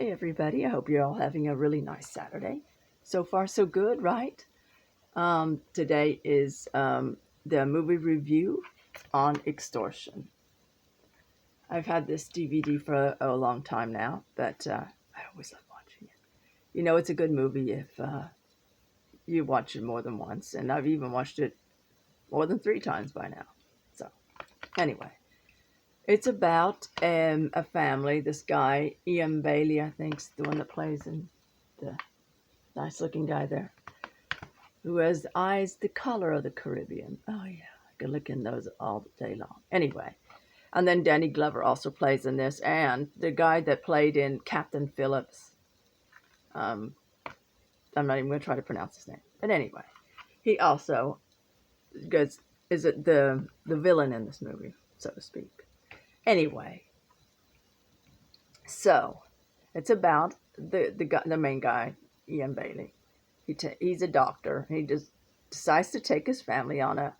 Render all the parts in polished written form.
Hey everybody, I hope you're all having a really nice Saturday. So far so good, right? Today is the movie review on Extortion. I've had this DVD for a long time now, but I always love watching it. You know, it's a good movie if you watch it more than once, and I've even watched it more than 3 times by now. So, anyway, it's about a family. This guy, Ian Bailey, I think, is the one that plays in the nice looking guy there, who has eyes the color of the Caribbean. Oh, yeah. I could look in those all day long. Anyway, and then Danny Glover also plays in this, and the guy that played in Captain Phillips. I'm not even going to try to pronounce his name. But anyway, he also is the villain in this movie, so to speak. Anyway, so it's about the main guy, Ian Bailey. He's a doctor. He just decides to take his family on a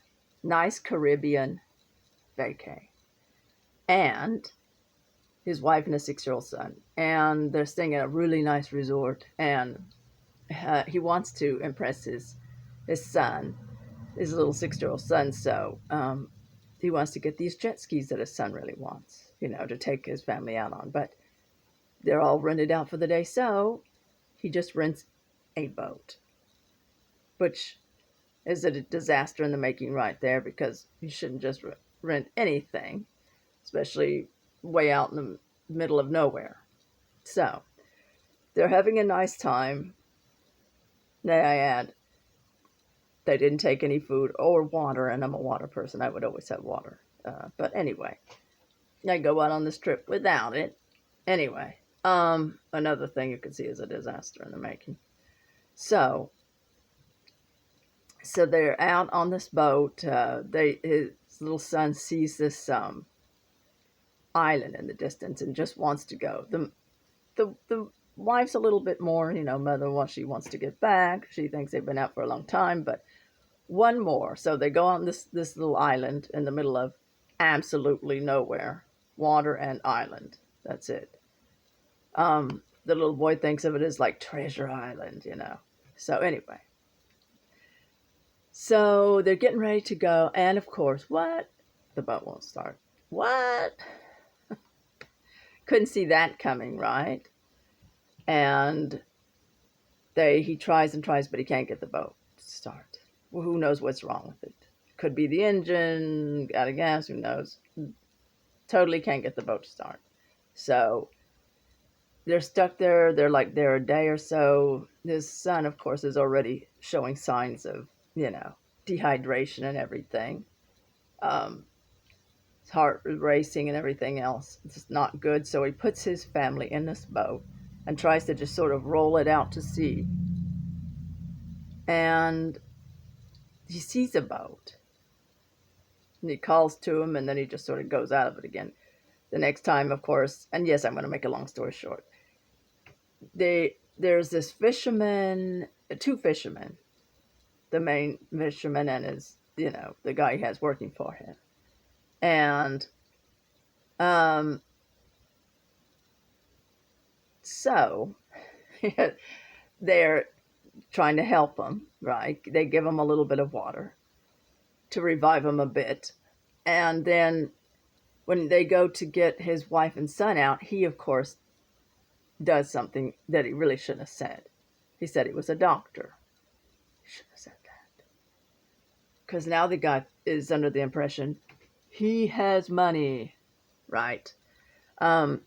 nice Caribbean vacay. And his wife and a 6-year-old son. And they're staying at a really nice resort. And he wants to impress his son, his little 6-year-old son. So he wants to get these jet skis that his son really wants, to take his family out on. But they're all rented out for the day. So he just rents a boat, which is a disaster in the making right there, because you shouldn't just rent anything, especially way out in the middle of nowhere. So they're having a nice time. May I add, they didn't take any food or water, and I'm a water person. I would always have water. But anyway, I go out on this trip without it. Anyway, another thing you can see is a disaster in the making. So they're out on this boat. His little son sees this island in the distance and just wants to go. The wife's a little bit more, mother wants, she wants to get back. She thinks they've been out for a long time, but one more. So they go on this little island in the middle of absolutely nowhere, water and island. That's it. The little boy thinks of it as like Treasure Island, So anyway. So they're getting ready to go, and of course, what? The boat won't start. What? Couldn't see that coming, right? And he tries and tries, but he can't get the boat to start. Well, who knows what's wrong with it? Could be the engine, out of gas, who knows? Totally can't get the boat to start. So they're stuck there. They're like there a day or so. His son, of course, is already showing signs of, dehydration and everything. His heart racing and everything else. It's not good. So he puts his family in this boat and tries to just sort of roll it out to sea. And he sees a boat. And he calls to him, and then he just sort of goes out of it again. The next time, of course, and yes, I'm going to make a long story short. There's this fisherman, 2 fishermen. The main fisherman and his, the guy he has working for him. And so they're trying to help him, right? They give him a little bit of water to revive him a bit. And then when they go to get his wife and son out, he, of course, does something that he really shouldn't have said. He said he was a doctor. He shouldn't have said that. Because now the guy is under the impression he has money, right? And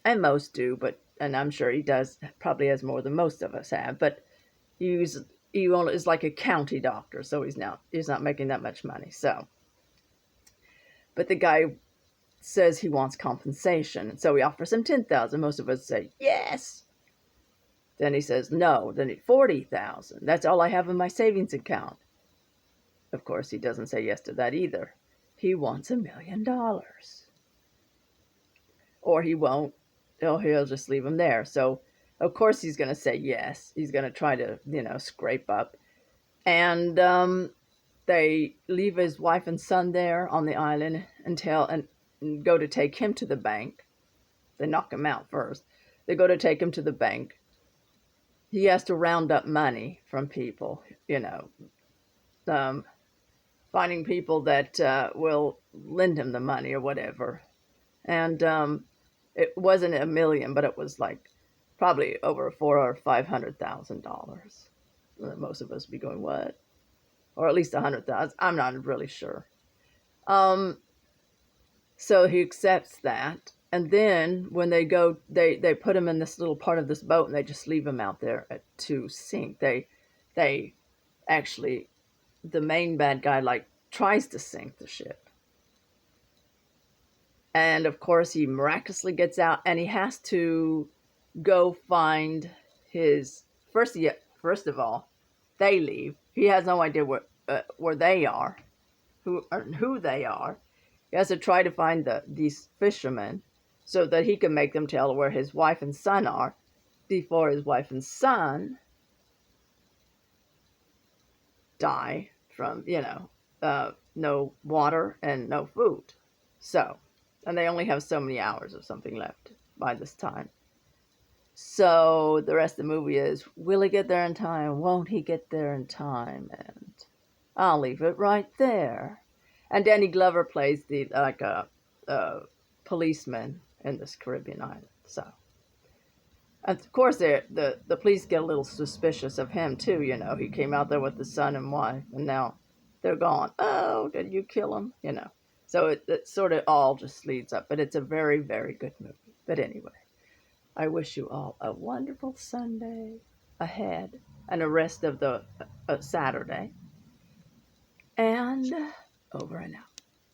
most do, and I'm sure he does, probably has more than most of us have, but he is like a county doctor, so he's not making that much money. So, but the guy says he wants compensation, and so he offers him $10,000. Most of us say yes. Then he says no. Then $40,000. That's all I have in my savings account. Of course, he doesn't say yes to that either. He wants $1 million, or he won't. He'll just leave him there. So, of course, he's going to say yes. He's going to try to, scrape up. And they leave his wife and son there on the island and go to take him to the bank. They knock him out first. They go to take him to the bank. He has to round up money from people, um, finding people that will lend him the money or whatever. And it wasn't a million, but it was like probably over $400,000 or $500,000. Most of us be going, what? Or at least 100,000. I'm not really sure. Um, so he accepts that, and then when they go, they put him in this little part of this boat, and they just leave him out there to sink. They actually, the main bad guy like tries to sink the ship, and of course he miraculously gets out, and he has to go find his first of all, they leave. He has no idea where they are, who they are. He has to try to find these fishermen so that he can make them tell where his wife and son are before his wife and son die from, no water and no food. So, and they only have so many hours or something left by this time. So the rest of the movie is, will he get there in time? Won't he get there in time? And I'll leave it right there. And Danny Glover plays a policeman in this Caribbean island. So, and of course, the police get a little suspicious of him too. He came out there with the son and wife, and now they're gone. Oh, did you kill him? So it sort of all just leads up. But it's a very, very good movie. But anyway, I wish you all a wonderful Sunday ahead and the rest of the Saturday. And over and out.